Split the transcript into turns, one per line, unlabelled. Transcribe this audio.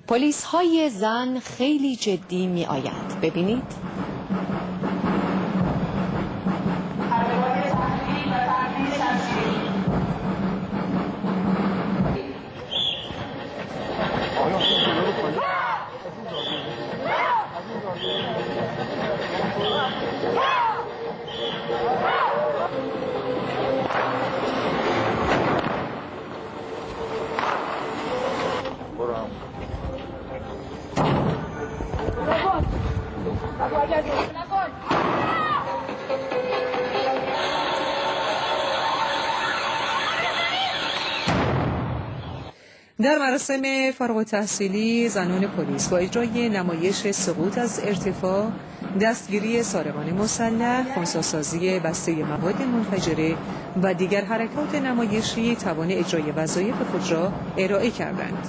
پلیس های زن خیلی جدی می آیند. ببینید.
در مراسم فارغ التحصیلی زنان پلیس با اجرای نمایش سقوط از ارتفاع، دستگیری سارقان مسلح، خنثی‌سازی بسته مواد منفجره و دیگر حرکات نمایشی توان اجرای وظایف خود را ارائه کردند.